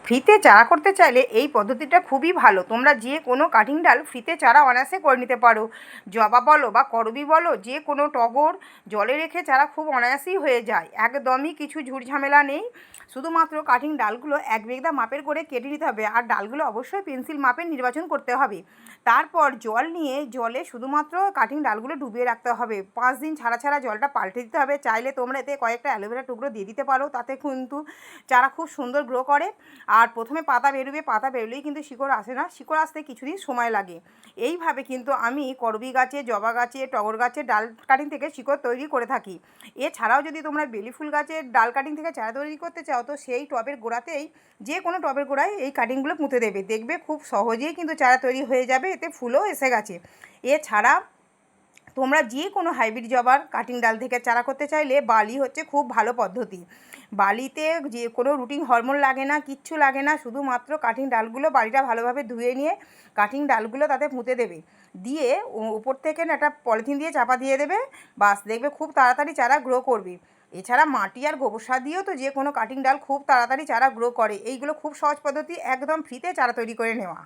ফ্রিতে চারা করতে চাইলে এই পদ্ধতিটা খুবই ভালো। তোমরা যে কোনো কাটিং ডাল ফ্রিতে চারা অনায়াসে করে নিতে পারো। জবা বলো বা করবী বলো, যে কোনো টগর জলে রেখে চারা খুব অনায়াসেই হয়ে যায়। একদমই কিছু ঝুটঝামেলা নেই। শুধুমাত্র কাটিং ডালগুলো 1 বিঘা মাপের করে কেটে নিতে হবে, আর ডালগুলো অবশ্যই পেন্সিল মাপের নির্বাচন করতে হবে। তারপর জল নিয়ে জলে শুধুমাত্র কাটিং ডালগুলো ডুবিয়ে রাখতে হবে। 5 দিন ছাড়া ছাড়া জলটা পাল্টে দিতে হবে। চাইলে তোমরা এতে কয়েকটা অ্যালোভেরা টুকরো দিয়ে দিতে পারো, তাতে কিন্তু চারা খুব সুন্দর গ্রো করে। আর প্রথমে পাতা বেরোবে, পাতা বেরোলেই কিন্তু শিকড় আসে না, শিকড় আসতে কিছুদিন সময় লাগে। এইভাবে কিন্তু আমি করবী গাছে, জবা গাছে, টগর গাছের ডাল কাটিং থেকে শিকড় তৈরি করে থাকি। এছাড়াও যদি তোমরা বেলি ফুল গাছের ডাল কাটিং থেকে চারা তৈরি করতে চাও, তো সেই টবের গোড়াতেই, যে কোনো টবের গোড়ায় এই কাটিংগুলো পুঁতে দেবে। দেখবে খুব সহজেই কিন্তু চারা তৈরি হয়ে যাবে, এতে ফুলও এসে গেছে। এছাড়া তোমরা যে কোনো হাইব্রিড জবার কাটিং ডাল থেকে চারা করতে চাইলে বালি হচ্ছে খুব ভালো পদ্ধতি। বালিতে যে কোনো রুটিন হরমোন লাগে না, কিচ্ছু লাগে না। শুধুমাত্র কাটিং ডালগুলো বালিটা ভালোভাবে ধুয়ে নিয়ে কাটিং ডালগুলো তাতে পুঁতে দেবে, দিয়ে উপর থেকে একটা পলিথিন দিয়ে চাপা দিয়ে দেবে। বাস, দেখবে খুব তাড়াতাড়ি চারা গ্রো করবে। এছাড়া মাটি আর গোবর সার দিয়েও তো যে কোনো কাটিং ডাল খুব তাড়াতাড়ি চারা গ্রো করে। এইগুলো খুব সহজ পদ্ধতি, একদম ফ্রিতে চারা তৈরি করে নেওয়া।